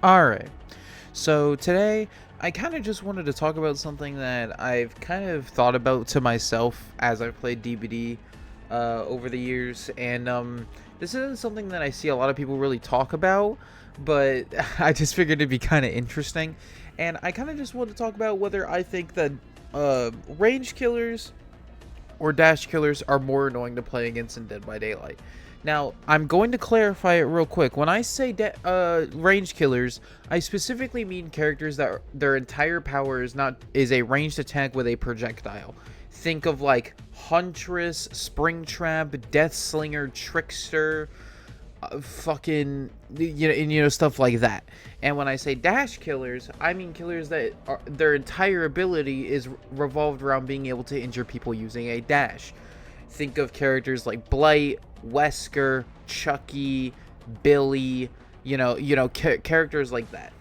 Alright, so today I kind of just wanted to talk about something that I've kind of thought about to myself as I've played DBD over the years, and this isn't something that I see a lot of people really talk about, but I just figured it'd be kind of interesting, and I kind of just want to talk about whether I think that range killers or dash killers are more annoying to play against in Dead by Daylight. Now, I'm going to clarify it real quick. When I say range killers, I specifically mean characters that their entire power is a ranged attack with a projectile. Think of like Huntress, Springtrap, Death Slinger, Trickster, fucking stuff like that. And when I say dash killers, I mean killers that their entire ability is revolved around being able to injure people using a dash. Think of characters like Blight, Wesker, Chucky, Billy, characters like that.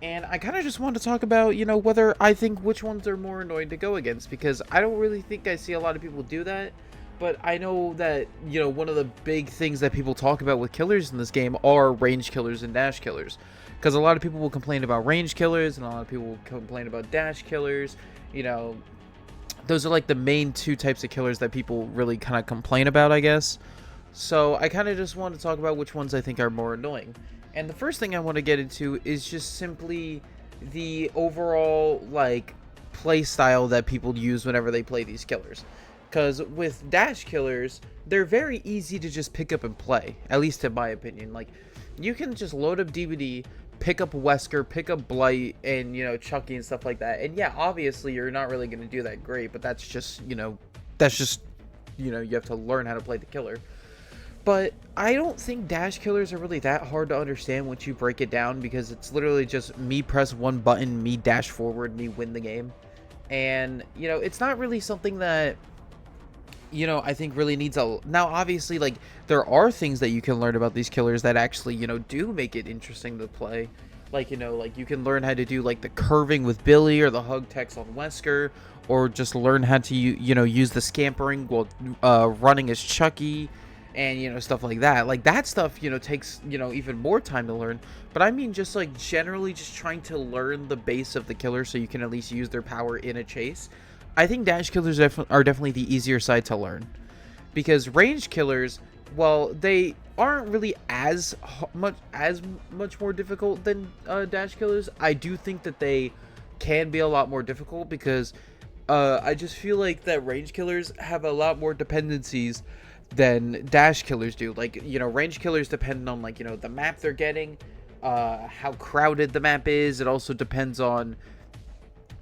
And I kind of just want to talk about, whether I think which ones are more annoying to go against, because I don't really think I see a lot of people do that. But I know that, one of the big things that people talk about with killers in this game are range killers and dash killers. Because a lot of people will complain about range killers and a lot of people will complain about dash killers. Those are like the main two types of killers that people really kind of complain about, I guess. So I kind of just want to talk about which ones I think are more annoying. And the first thing I want to get into is just simply the overall, play style that people use whenever they play these killers. Because with dash killers, they're very easy to just pick up and play, at least in my opinion. Like, you can just load up DVD, pick up Wesker, pick up Blight, and, Chucky and stuff like that. And yeah, obviously, you're not really going to do that great, but that's just, you have to learn how to play the killer. But I don't think dash killers are really that hard to understand once you break it down, because it's literally just me press one button, me dash forward, me win the game. And, it's not really something that I think really needs now obviously, there are things that you can learn about these killers that actually, do make it interesting to play. You can learn how to do the curving with Billy or the hug text on Wesker, or just learn how to use the scampering while running as Chucky, and stuff like that. That stuff takes even more time to learn. But I mean, just generally just trying to learn the base of the killer so you can at least use their power in a chase. I think dash killers are definitely the easier side to learn, because range killers, well, they aren't really as much more difficult than dash killers. I do think that they can be a lot more difficult, because I just feel like that range killers have a lot more dependencies than dash killers do. Range killers depend on the map they're getting, how crowded the map is. It also depends on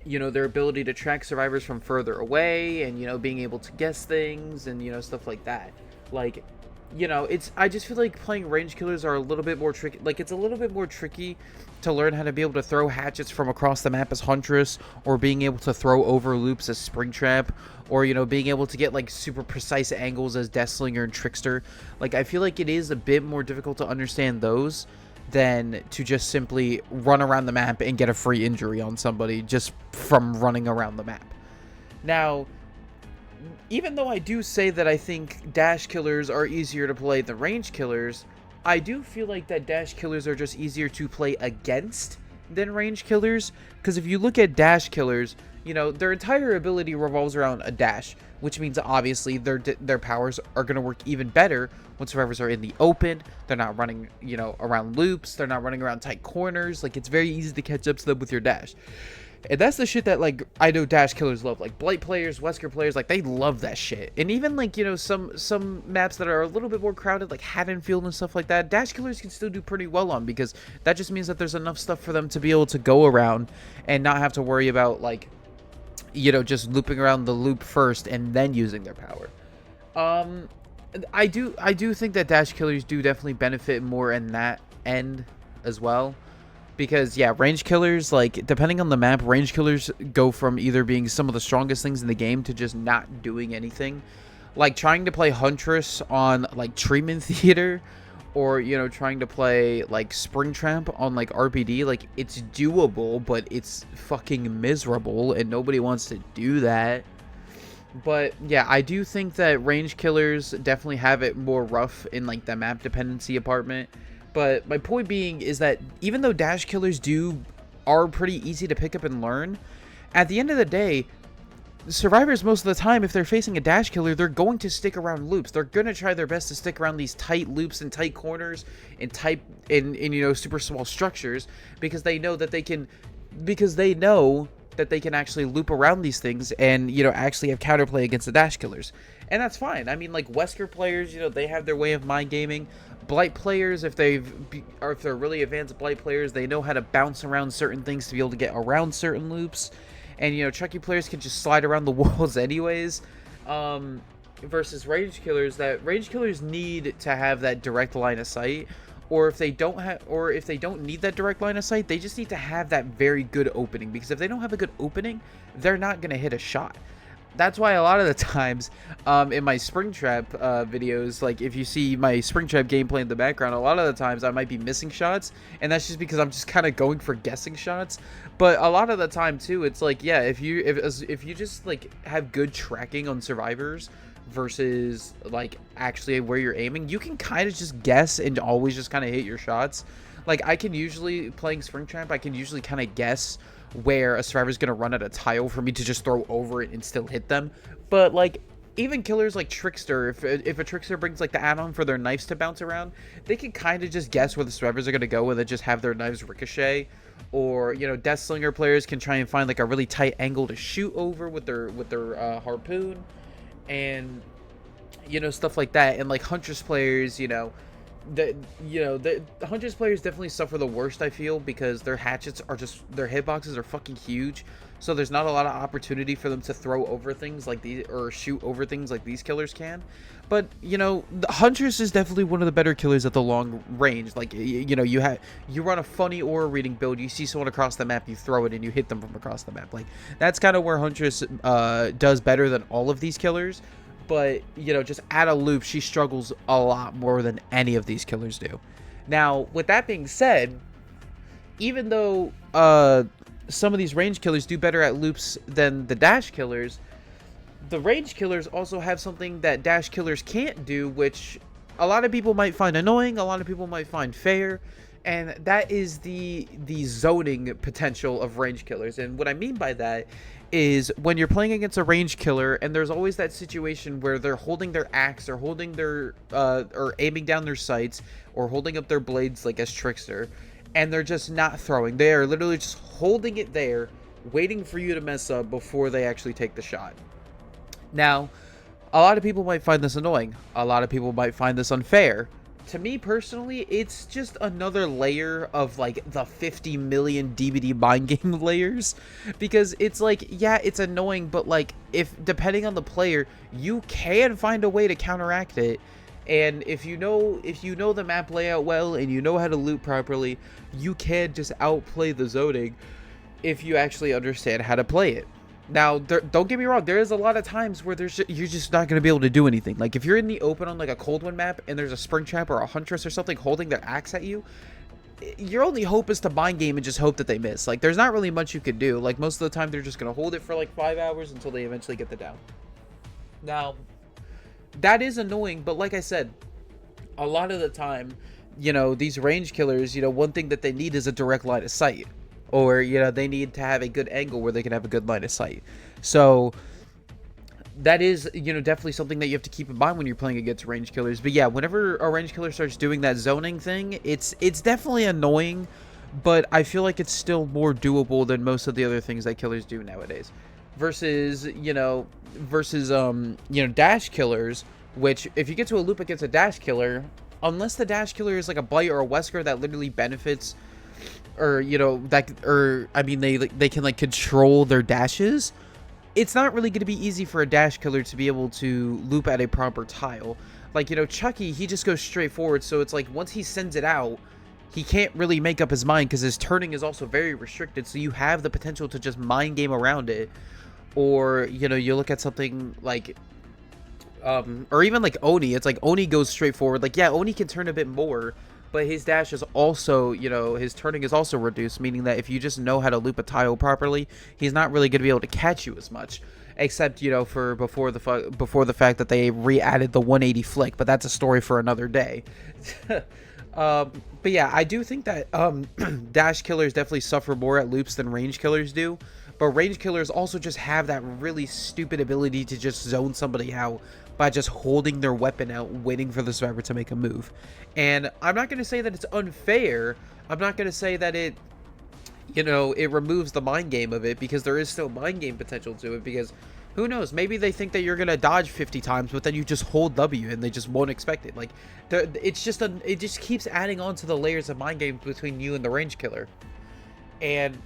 their ability to track survivors from further away, and being able to guess things, and stuff like that. I just feel like playing range killers are a little bit more tricky. It's a little bit more tricky to learn how to be able to throw hatchets from across the map as Huntress, or being able to throw over loops as Springtrap, or being able to get super precise angles as Deathslinger and Trickster. I feel like it is a bit more difficult to understand those than to just simply run around the map and get a free injury on somebody just from running around the map. Now, even though I do say that I think dash killers are easier to play than range killers, I do feel like that dash killers are just easier to play against than range killers. Because if you look at dash killers, their entire ability revolves around a dash, which means obviously their powers are going to work even better when survivors are in the open. They're not running, around loops. They're not running around tight corners. It's very easy to catch up to them with your dash. And that's the shit that, I know dash killers love. Blight players, Wesker players, they love that shit. And even, some maps that are a little bit more crowded, like Haddonfield and stuff like that, dash killers can still do pretty well on, because that just means that there's enough stuff for them to be able to go around and not have to worry about, just looping around the loop first and then using their power. I do think that dash killers do definitely benefit more in that end as well. Because, yeah, range killers, depending on the map, range killers go from either being some of the strongest things in the game to just not doing anything. Trying to play Huntress on, Treatment Theater, or, trying to play, Springtrap on, RPD, it's doable, but it's fucking miserable, and nobody wants to do that. But, yeah, I do think that range killers definitely have it more rough in, the map dependency department. But my point being is that even though dash killers are pretty easy to pick up and learn, at the end of the day, survivors most of the time, if they're facing a dash killer, they're going to stick around loops. They're going to try their best to stick around these tight loops and tight corners and super small structures, because they know that they can actually loop around these things and, actually have counterplay against the dash killers. And that's fine. I mean, like, Wesker players, they have their way of mind gaming. Blight players, if they're really advanced Blight players, they know how to bounce around certain things to be able to get around certain loops. And, Chucky players can just slide around the walls anyways. Versus range killers, that range killers need to have that direct line of sight. Or if they don't need that direct line of sight, they just need to have that very good opening. Because if they don't have a good opening, they're not going to hit a shot. That's why a lot of the times in my Springtrap videos, like if you see my Springtrap gameplay in the background, a lot of the times I might be missing shots, and that's just because I'm just kind of going for guessing shots. But a lot of the time too, it's like, yeah, if you just like have good tracking on survivors versus like actually where you're aiming, you can kind of just guess and always just kind of hit your shots. Like I can usually, playing Springtrap, I can usually kind of guess where a survivor's gonna run at a tile for me to just throw over it and still hit them. But like even killers like Trickster, if a Trickster brings like the add-on for their knives to bounce around, they can kind of just guess where the survivors are gonna go and then just have their knives ricochet. Or Deathslinger players can try and find like a really tight angle to shoot over with their harpoon, and stuff like that. And like Huntress players, the Huntress players definitely suffer the worst, I feel, because their hatchets are their hitboxes are fucking huge, so there's not a lot of opportunity for them to throw over things like these or shoot over things like these killers can. But the Huntress is definitely one of the better killers at the long range. Like you run a funny aura reading build, you see someone across the map, you throw it and you hit them from across the map. Like that's kind of where Huntress does better than all of these killers. But, just at a loop, she struggles a lot more than any of these killers do. Now, with that being said, even though some of these range killers do better at loops than the dash killers, the range killers also have something that dash killers can't do, which a lot of people might find annoying, a lot of people might find fair, and that is the zoning potential of range killers. And what I mean by that is when you're playing against a range killer and there's always that situation where they're holding their axe or holding their or aiming down their sights or holding up their blades like as Trickster, and they're just not throwing. They are literally just holding it there, waiting for you to mess up before they actually take the shot. Now, a lot of people might find this annoying. A lot of people might find this unfair. To me personally, it's just another layer of like the 50 million DBD mind game layers, because it's like, yeah, it's annoying, but like if depending on the player, you can find a way to counteract it. And if you know the map layout well and you know how to loot properly, you can just outplay the zoning if you actually understand how to play it. Now, don't get me wrong, there is a lot of times where you're just not going to be able to do anything. Like, if you're in the open on, like, a Coldwind map, and there's a Springtrap or a Huntress or something holding their axe at you, your only hope is to mind game and just hope that they miss. Like, there's not really much you could do. Like, most of the time, they're just going to hold it for, like, 5 hours until they eventually get the down. Now, that is annoying, but like I said, a lot of the time, these range killers, one thing that they need is a direct line of sight. Or, they need to have a good angle where they can have a good line of sight. So, that is, definitely something that you have to keep in mind when you're playing against range killers. But yeah, whenever a range killer starts doing that zoning thing, it's definitely annoying. But I feel like it's still more doable than most of the other things that killers do nowadays. Versus, dash killers, which, if you get to a loop against a dash killer, unless the dash killer is like a Blight or a Wesker that literally benefits, or they can like control their dashes, it's not really going to be easy for a dash killer to be able to loop at a proper tile. Like, Chucky, he just goes straight forward, so it's like once he sends it out, he can't really make up his mind because his turning is also very restricted, so you have the potential to just mind game around it. Or, you look at something like or even like Oni. It's like Oni goes straight forward. Like, yeah, Oni can turn a bit more, but his dash is also, his turning is also reduced, meaning that if you just know how to loop a tile properly, he's not really going to be able to catch you as much. except for before the fact that they re-added the 180 flick, but that's a story for another day. But yeah, I do think that dash killers definitely suffer more at loops than range killers do, but range killers also just have that really stupid ability to just zone somebody out by just holding their weapon out, waiting for the sniper to make a move. And I'm not going to say that it's unfair. I'm not going to say that it removes the mind game of it, because there is still mind game potential to it, because who knows, maybe they think that you're gonna dodge 50 times, but then you just hold W and they just won't expect it. Like, it just keeps adding on to the layers of mind games between you and the range killer. And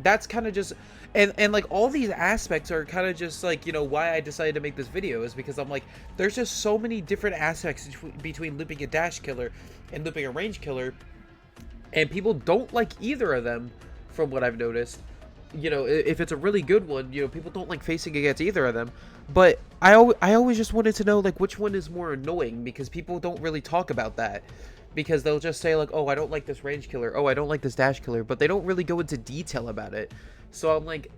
that's kind of just, and like all these aspects are kind of just like, why I decided to make this video, is because I'm like, there's just so many different aspects between looping a dash killer and looping a range killer, and people don't like either of them, from what I've noticed. If it's a really good one, people don't like facing against either of them. But I always just wanted to know, like, which one is more annoying, because people don't really talk about that, because they'll just say like, oh, I don't like this range killer, oh, I don't like this dash killer, but they don't really go into detail about it. So I'm like,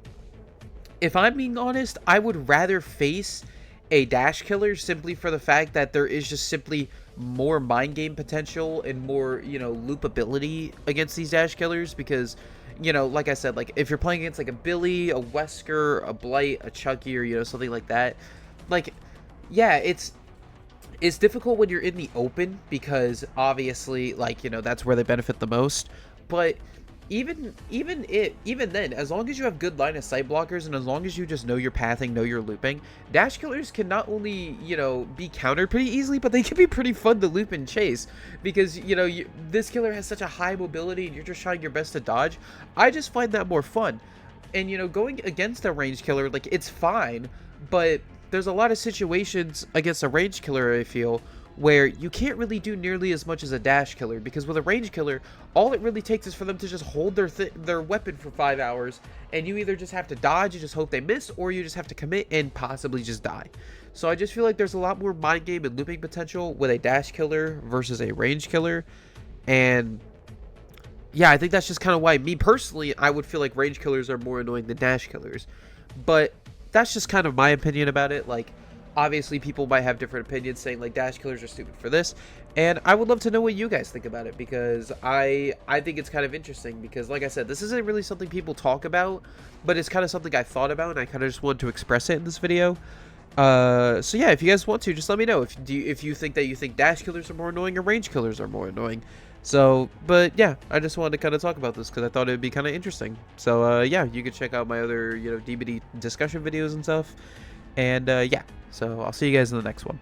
if I'm being honest, I would rather face a dash killer simply for the fact that there is just simply more mind game potential and more, loopability against these dash killers, because like I said, like, if you're playing against like a Billy, a Wesker, a Blight, a Chucky, or something like that, like, yeah, it's difficult when you're in the open, because obviously, like, that's where they benefit the most. But even then, as long as you have good line of sight blockers, and as long as you just know your pathing, know your looping, dash killers can not only be countered pretty easily, but they can be pretty fun to loop and chase, because this killer has such a high mobility and you're just trying your best to dodge. I just find that more fun. And going against a range killer, like, it's fine, but there's a lot of situations against a range killer, I feel, where you can't really do nearly as much as a dash killer, because with a range killer, all it really takes is for them to just hold their weapon for 5 hours, and you either just have to dodge and just hope they miss, or you just have to commit and possibly just die. So I just feel like there's a lot more mind game and looping potential with a dash killer versus a range killer. And yeah, I think that's just kind of why, me personally, I would feel like range killers are more annoying than dash killers. But that's just kind of my opinion about it. Like, obviously people might have different opinions, saying like dash killers are stupid for this, and I would love to know what you guys think about it, because I think it's kind of interesting, because like I said, this isn't really something people talk about, but it's kind of something I thought about, and I kind of just wanted to express it in this video. So yeah, if you guys want to, just let me know if you think dash killers are more annoying or range killers are more annoying. So, but yeah, I just wanted to kind of talk about this because I thought it would be kind of interesting. So yeah, you can check out my other DBD discussion videos and stuff. And yeah, so I'll see you guys in the next one.